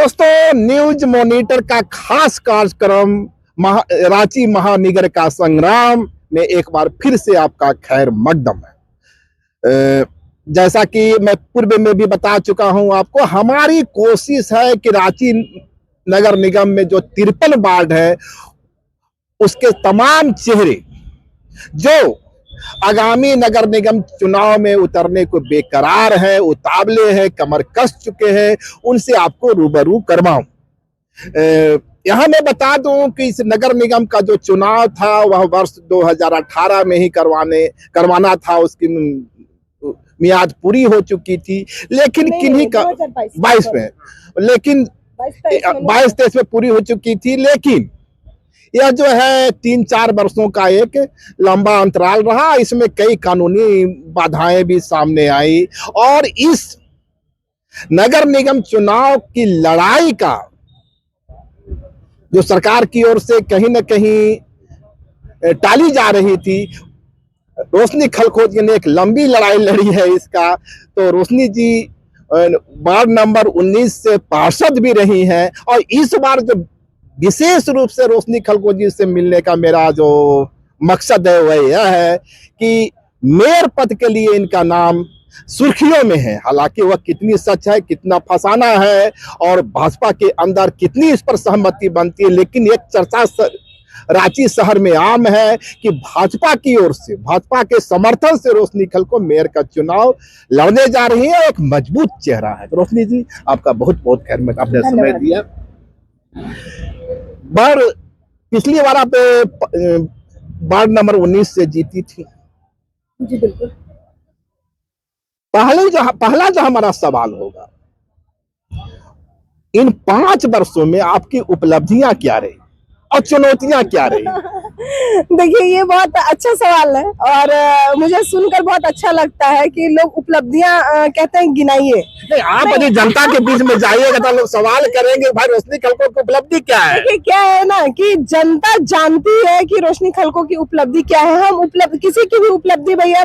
दोस्तों, news monitor का खास कार्यक्रम रांची महानगर का संग्राम में एक बार फिर से आपका खैर मकदम है। जैसा कि मैं पूर्व में भी बता चुका हूं आपको, हमारी कोशिश है कि रांची नगर निगम में जो 53 वार्ड है उसके तमाम चेहरे जो आगामी नगर निगम चुनाव में उतरने को बेकरार है, उतावले हैं, कमर कस चुके हैं, उनसे आपको रूबरू करवाऊं। यहां मैं बता दूं कि इस नगर निगम का जो चुनाव था वह वर्ष 2018 में ही करवाना था, उसकी मियाद पूरी हो चुकी थी, लेकिन किन्हीं का 22 में, लेकिन 22-23 में पूरी हो चुकी थी। लेकिन यह जो है 3-4 वर्षों का एक लंबा अंतराल रहा, इसमें कई कानूनी बाधाएं भी सामने आई और इस नगर निगम चुनाव की लड़ाई का जो सरकार की ओर से कहीं न कहीं टाली जा रही थी, रोशनी खलखोज ने एक लंबी लड़ाई लड़ी है इसका। तो रोशनी जी वार्ड नंबर 19 से पार्षद भी रही हैं और इस बार जो विशेष रूप से रोशनी खलखोजी से मिलने का मेरा जो मकसद है वह यह है कि मेयर पद के लिए इनका नाम सुर्खियों में है। हालांकि वह कितनी सच है, कितना फसाना है और भाजपा के अंदर कितनी इस पर सहमति बनती है, लेकिन एक चर्चा रांची शहर में आम है कि भाजपा की ओर से, भाजपा के समर्थन से रोशनी खलखो मेयर का चुनाव लड़ने जा रही है। एक मजबूत चेहरा है। तो रोशनी जी, आपका बहुत बहुत खैर मकदम, आपने समय दिया। पिछली बार आप वार्ड नंबर 19 से जीती थी। जी बिल्कुल। पहला जो हमारा सवाल होगा, इन 5 वर्षों में आपकी उपलब्धियां क्या रही और चुनौतियां क्या रही? देखिए, ये बहुत अच्छा सवाल है और मुझे सुनकर बहुत अच्छा लगता है कि लोग उपलब्धियां कहते हैं गिनाइए। आप यदि जनता के बीच में जाइएगा तो लोग सवाल करेंगे, भाई रोशनी खलखो की उपलब्धि क्या है? देखिए, क्या है ना कि जनता जानती है कि रोशनी खलखो की उपलब्धि क्या है। हम किसी की भी उपलब्धि भैया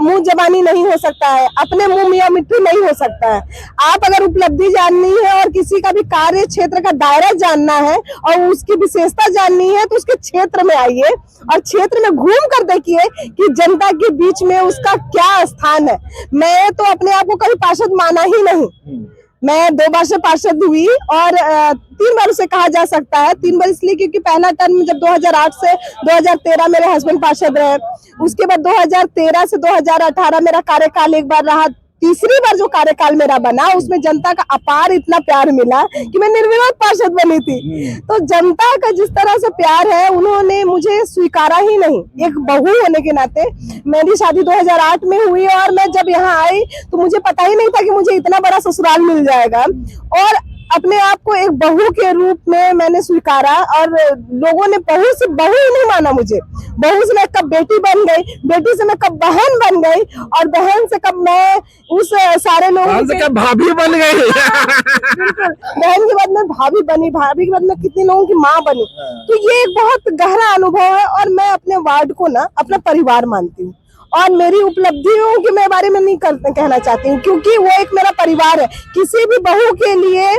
मुंह जबानी नहीं हो सकता है, अपने मुंह मियां मिट्टू नहीं हो सकता है। आप अगर उपलब्धि जाननी है और किसी का भी कार्य क्षेत्र का दायरा जानना है और उसकी विशेषता जाननी है तो उसके क्षेत्र में आइए और क्षेत्र में घूम कर देखिए कि जनता के बीच में उसका क्या स्थान है। मैं तो अपने आप को कभी पार्षद माना ही नहीं। मैं 2 बार से पार्षद हुई और 3 बार से कहा जा सकता है। 3 बार इसलिए क्योंकि पहला टर्म जब 2008 से 2013 मेरे हस्बैंड पार्षद रहे, उसके बाद 2013 से 2018 मेरा कार्यकाल एक बार रहा। तीसरी बार जो कार्यकाल मेरा बना उसमें जनता का अपार इतना प्यार मिला कि मैं निर्विवाद पार्षद बनी थी। तो जनता का जिस तरह से प्यार है, उन्होंने मुझे स्वीकारा ही नहीं। एक बहू होने के नाते, मेरी शादी 2008 में हुई और मैं जब यहाँ आई तो मुझे पता ही नहीं था कि मुझे इतना बड़ा ससुराल मिल जाएगा और अपने आप को एक बहू के रूप में मैंने स्वीकारा और लोगों ने बहू से बहू ही नहीं माना मुझे। बहू से मैं कब बेटी बन गई, बेटी से मैं कब बहन बन गई और बहन से कब मैं उस सारे लोगों से कब भाभी बन गई। बहन के बाद मैं भाभी बनी, भाभी के बाद मैं कितने लोगों की माँ बनी। तो ये एक बहुत गहरा अनुभव है और मैं अपने वार्ड को ना अपना परिवार मानती हूँ और मेरी उपलब्धियों के मैं बारे में नहीं कहना चाहती हूँ क्योंकि वो एक मेरा परिवार है। किसी भी बहू के लिए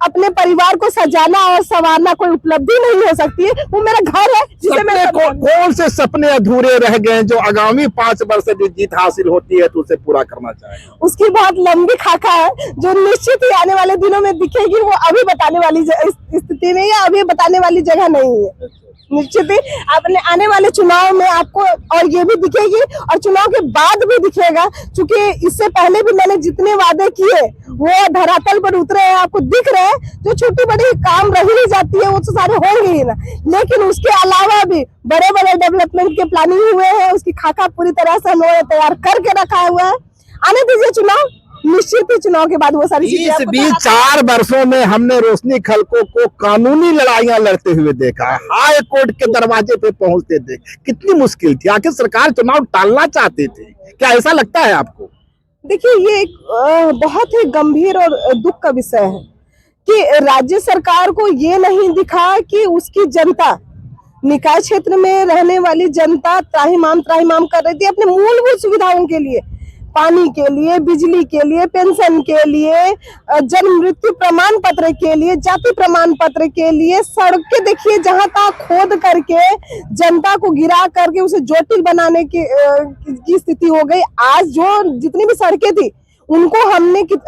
अपने परिवार को सजाना और संवारना कोई उपलब्धि नहीं हो सकती है, वो मेरा घर है जिसे मैं कौन से सपने अधूरे रह गए जो आगामी 5 वर्ष से जीत हासिल होती है तो उसे पूरा करना चाहिए? उसकी बहुत लंबी खाका है जो निश्चित ही आने वाले दिनों में दिखेगी। वो अभी बताने वाली स्थिति में या अभी बताने वाली जगह नहीं है। निश्चित ही अपने आने वाले चुनाव में आपको और ये भी दिखेगी और चुनाव के बाद भी दिखेगा, क्योंकि इससे पहले भी मैंने जितने वादे किए वो धरातल पर उतरे हैं, आपको दिख रहे हैं। जो छोटी बड़ी काम रह ही जाती है वो तो सारे होंगे ही ना, लेकिन उसके अलावा भी बड़े बड़े डेवलपमेंट के प्लानिंग हुए हैं। उसकी खाका पूरी तरह से हमने तैयार करके रखा हुआ है। आने दीजिए चुनाव, निश्चित ही चुनाव के बाद वो सारी चीजें। इस 4 वर्षों में हमने रोशनी खलखो को कानूनी लड़ाइयां लड़ते हुए देखा, हाई कोर्ट के दरवाजे पे पहुंचते देखे। कितनी मुश्किल थी, आखिर सरकार चुनाव टालना चाहती थी, क्या ऐसा लगता है आपको? देखिए, ये एक बहुत ही गंभीर और दुख का विषय है कि राज्य सरकार को ये नहीं दिखा कि उसकी जनता, निकाय क्षेत्र में रहने वाली जनता त्राहिमाम कर रही थी अपने मूलभूत सुविधाओं के लिए। पानी के लिए, बिजली के लिए, पेंशन के लिए, जन्म मृत्यु प्रमाण पत्र के लिए, जाति प्रमाण पत्र के लिए, सड़कें देखिए जहां तक खोद करके जनता को गिरा करके उसे जटिल बनाने की स्थिति हो गई। आज जो जितनी भी सड़कें थी उनको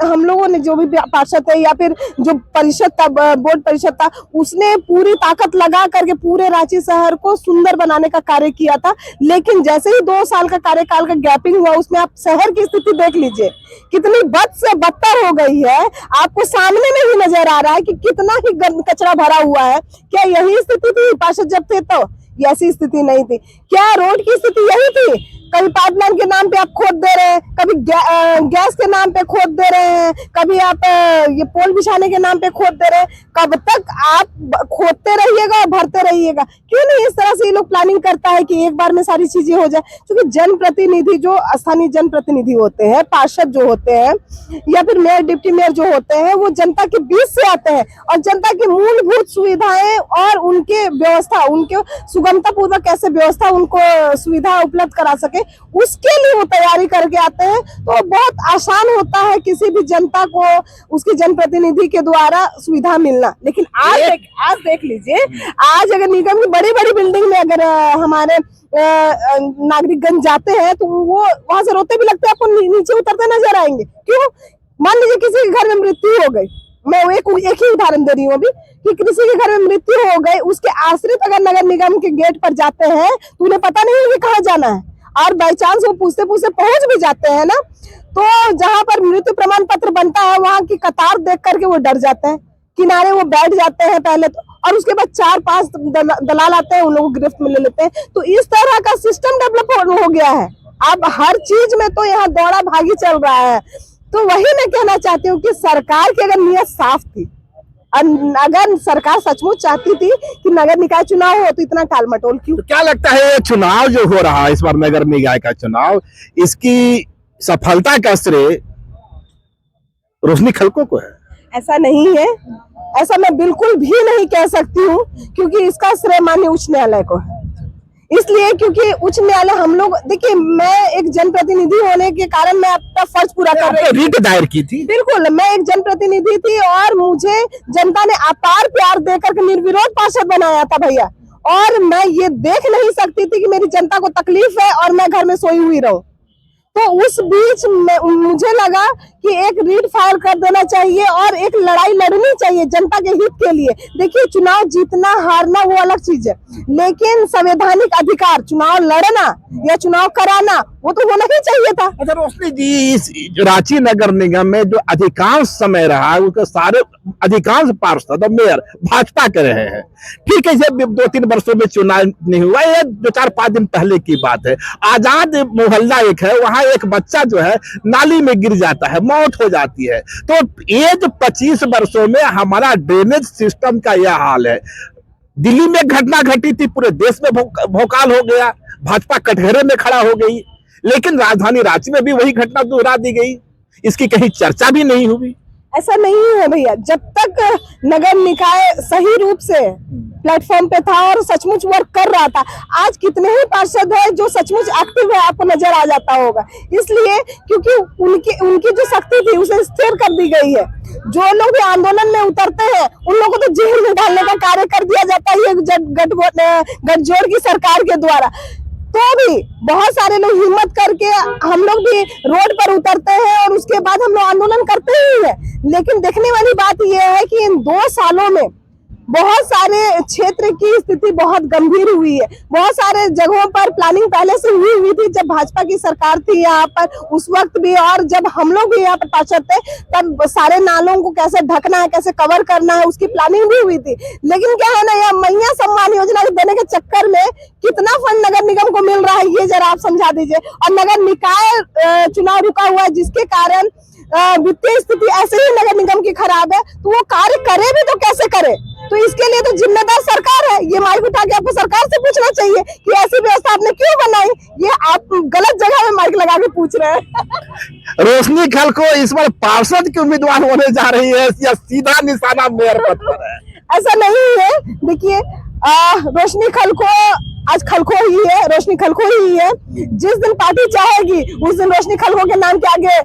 हम लोगों ने, जो भी पार्षद है या फिर जो परिषद था, बोर्ड परिषद था, उसने पूरी ताकत लगा करके पूरे रांची शहर को सुंदर बनाने का कार्य किया था। लेकिन जैसे ही 2 साल का कार्यकाल का गैपिंग हुआ, उसमें आप शहर की स्थिति देख लीजिए कितनी बद से बदतर हो गई है। आपको सामने में ही नजर आ रहा है कि कितना ही कचरा भरा हुआ है। क्या यही स्थिति थी पार्षद जब थे तो? ऐसी स्थिति नहीं थी। क्या रोड की स्थिति यही थी? कभी पाइपलाइन के नाम पे आप खोद दे रहे हैं, कभी गैस के नाम पे खोद दे रहे हैं, कभी आप ये पोल बिछाने के नाम पे खोद दे रहे हैं। कब तक आप खोदते रहिएगा और भरते रहिएगा? क्यों नहीं इस तरह से ये लोग प्लानिंग करता है कि एक बार में सारी चीजें हो जाए? क्योंकि जनप्रतिनिधि, जो स्थानीय जनप्रतिनिधि होते हैं, पार्षद जो होते हैं या फिर मेयर, डिप्टी मेयर जो होते हैं, वो जनता के बीच से आते हैं और जनता की मूलभूत सुविधाएं और उनके व्यवस्था, उनके सुगमता पूर्वक कैसे व्यवस्था उनको सुविधा उपलब्ध करा सके, उसके लिए वो तैयारी करके आते हैं। तो बहुत आसान होता है किसी भी जनता को उसके जनप्रतिनिधि के द्वारा सुविधा मिलना। लेकिन आज देख लीजिए, आज अगर निगम की बड़ी बड़ी बिल्डिंग में अगर हमारे नागरिकगण जाते हैं तो वो वहां से रोते भी लगते हैं, आपको नीचे उतरते नजर आएंगे। क्यों? मान लीजिए किसी के घर में मृत्यु हो गई, मैं एक ही उदाहरण दे रही हूँ अभी, कि किसी के घर में मृत्यु हो गई, उसके आश्रित अगर नगर निगम के गेट पर जाते हैं तो उन्हें पता नहीं है कि कहाँ जाना है, और बाई चांस वो पूछते पूछते पहुंच भी जाते हैं ना, तो जहां पर मृत्यु प्रमाण पत्र बनता है वहां की कतार देख करके वो डर जाते हैं, किनारे वो बैठ जाते हैं पहले तो, और उसके बाद 4-5 दलाल आते हैं, उन लोगों को गिरफ्त में ले लेते हैं। तो इस तरह का सिस्टम डेवलप हो गया है। अब हर चीज में तो यहाँ दौड़ा भागी चल रहा है। तो वही मैं कहना चाहती हूँ कि सरकार की अगर नीयत साफ थी, अगर सरकार सचमुच चाहती थी कि नगर निकाय चुनाव हो, तो इतना टालमटोल क्यों? तो क्या लगता है ये चुनाव जो हो रहा है इस बार, नगर निकाय का चुनाव, इसकी सफलता का श्रेय रोशनी खलको को है? ऐसा नहीं है, ऐसा मैं बिल्कुल भी नहीं कह सकती हूँ, क्योंकि इसका श्रेय माननीय उच्च न्यायालय को है। इसलिए क्योंकि उच्च न्यायालय, हम लोग देखिए, मैं एक जनप्रतिनिधि होने के कारण मैं अपना फर्ज पूरा कर रही हूँ। रीट दायर की थी। बिल्कुल, मैं एक जनप्रतिनिधि थी और मुझे जनता ने अपार प्यार देकर निर्विरोध पार्षद बनाया था भैया, और मैं ये देख नहीं सकती थी कि मेरी जनता को तकलीफ है और मैं घर में सोई हुई रहूं। तो उस बीच मुझे लगा कि एक रीड फाइल कर देना चाहिए और एक लड़ाई लड़नी चाहिए जनता के हित के लिए। देखिए, चुनाव जीतना हारना वो अलग चीज है, लेकिन संवैधानिक अधिकार चुनाव लड़ना या चुनाव कराना वो तो होना ही चाहिए था। अच्छा रोशनी जी, इस रांची नगर निगम में जो अधिकांश समय रहा, उसके सारे अधिकांश पार्षद और मेयर भाजपा के रहे हैं। ठीक है, जब 2-3 वर्षों में चुनाव नहीं हुआ, ये 2-4-5 दिन पहले की बात है। आजाद मोहल्ला एक है, वहां एक बच्चा जो है नाली में गिर जाता है, मौत हो जाती है। तो ये जो 25 वर्षों में हमारा ड्रेनेज सिस्टम का यह हाल है। दिल्ली में घटना घटी थी, पूरे देश में भौकाल हो गया, भाजपा कटघरे में खड़ा हो गई, लेकिन राजधानी रांची में भी वही घटना दोहरा दी गई, इसकी कहीं चर्चा भी नहीं हुई। ऐसा नहीं है भैया, जब तक नगर निकाय सही रूप से प्लेटफॉर्म पे था और सचमुच वर्क कर रहा था, आज कितने ही पार्षद है जो सचमुच एक्टिव है, आपको नजर आ जाता होगा। इसलिए क्योंकि उनकी जो शक्ति थी उसे स्थिर कर दी गई है। जो लोग भी आंदोलन में उतरते हैं उन लोगों को तो जेल में डालने का कार्य कर दिया जाता है गठजोड़ की सरकार के द्वारा। तो भी बहुत सारे लोग हिम्मत करके हम लोग भी रोड पर उतरते हैं और उसके बाद हम लोग आंदोलन करते ही हैं। लेकिन देखने वाली बात यह है कि इन 2 सालों में बहुत सारे क्षेत्र की स्थिति बहुत गंभीर हुई है। बहुत सारे जगहों पर प्लानिंग पहले से हुई थी, जब भाजपा की सरकार थी यहाँ पर उस वक्त भी, और जब हम लोग भी यहाँ पर पार्षद थे तब सारे नालों को कैसे ढकना है, कैसे कवर करना है, उसकी प्लानिंग भी हुई थी। लेकिन क्या है ना, यह मैया सम्मान योजना देने के चक्कर में कितना फंड नगर निगम को मिल रहा है ये जरा आप समझा दीजिए। और नगर निकाय चुनाव रुका हुआ है, जिसके कारण वित्तीय स्थिति ऐसे ही नगर निगम की खराब है, तो वो कार्य करे भी तो कैसे करे? तो इसके लिए तो जिम्मेदार सरकार है। ये माइक उठा के आपको सरकार से पूछना चाहिए कि ऐसी व्यवस्था आपने क्यों बनाई। ये आप गलत जगह में माइक लगा के पूछ रहे हैं। रोशनी खलको इस बार पार्षद की उम्मीदवार होने जा रही है या सीधा निशाना मेयर पद पर है? ऐसा नहीं है। देखिए, रोशनी खलको आज खलखो ही है, रोशनी खलखो ही है। जिस दिन पार्टी चाहेगी उस दिन रोशनी खलखो के नाम के आगे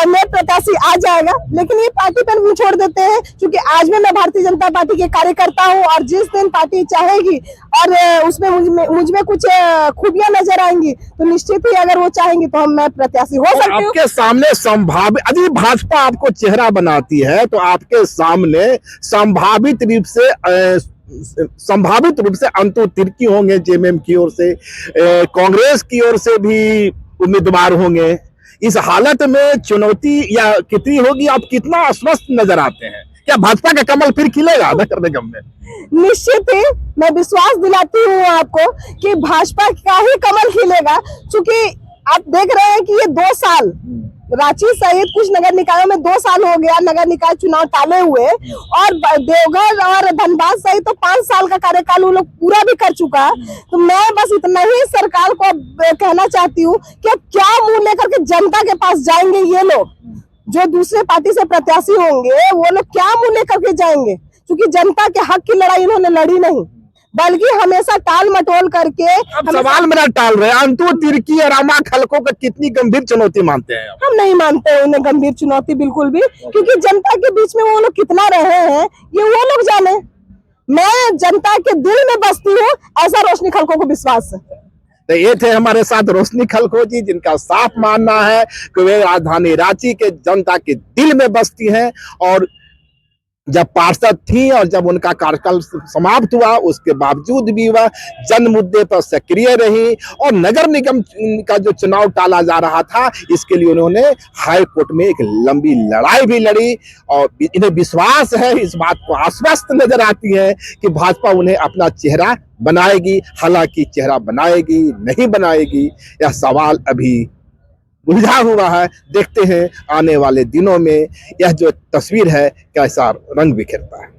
नए प्रत्याशी आ जाएगा, लेकिन ये पार्टी पर भी छोड़ देते हैं, क्योंकि आज भी मैं भारतीय जनता पार्टी के कार्यकर्ता हूँ और जिस दिन पार्टी चाहेगी और उसमें मुझ में कुछ खूबियां नजर आएंगी तो निश्चित ही अगर वो चाहेंगी तो मैं प्रत्याशी हो सकती हूँ। आपके सामने संभावित, यदि भाजपा आपको चेहरा बनाती है तो आपके सामने संभावित रूप से अंतु तिर्की होंगे, जेएमएम की ओर से, कांग्रेस की ओर से भी उम्मीदवार होंगे। इस हालत में चुनौती या कितनी होगी, आप कितना आश्वस्त नजर आते हैं? क्या भाजपा का कमल फिर खिलेगा नगर निगम में? निश्चित ही मैं विश्वास दिलाती हूँ आपको कि भाजपा का ही कमल खिलेगा, क्योंकि आप देख रहे हैं कि ये 2 साल रांची सहित कुछ नगर निकायों में 2 साल हो गया नगर निकाय चुनाव टाले हुए, और देवघर और धनबाद सहित तो 5 साल का कार्यकाल वो लोग पूरा भी कर चुका है। तो मैं बस इतना ही सरकार को कहना चाहती हूँ कि अब क्या मुंह लेकर के जनता के पास जाएंगे ये लोग, जो दूसरे पार्टी से प्रत्याशी होंगे वो लोग क्या मुंह लेकर के जाएंगे, क्योंकि जनता के हक की लड़ाई इन्होंने लड़ी नहीं, बल्कि हमेशा टाल मटोल करके। अब सवाल मेरा टाल रहे, अंतु तिर्की और रामा खलखो को कितनी गंभीर चुनौती मानते हैं? हम नहीं मानते हैं उन्हें गंभीर चुनौती बिल्कुल भी, क्योंकि जनता के बीच में वो लोग कितना रहे हैं ये वो लोग जाने। मैं जनता के दिल में बसती हूँ, ऐसा रोशनी खलखो को विश्वास है। तो ये थे हमारे साथ रोशनी खलखो जी, जिनका साफ मानना है कि वे राजधानी रांची के जनता के दिल में बसती हैं, और जब पार्षद थी और जब उनका कार्यकाल समाप्त हुआ उसके बावजूद भी वह जन मुद्दे पर सक्रिय रही, और नगर निगम का जो चुनाव टाला जा रहा था इसके लिए उन्होंने हाई कोर्ट में एक लंबी लड़ाई भी लड़ी, और इन्हें विश्वास है, इस बात को आश्वस्त नजर आती है कि भाजपा उन्हें अपना चेहरा बनाएगी। हालांकि चेहरा बनाएगी नहीं बनाएगी यह सवाल अभी उलझा हुआ है। देखते हैं आने वाले दिनों में यह जो तस्वीर है कैसा रंग बिखेरता है।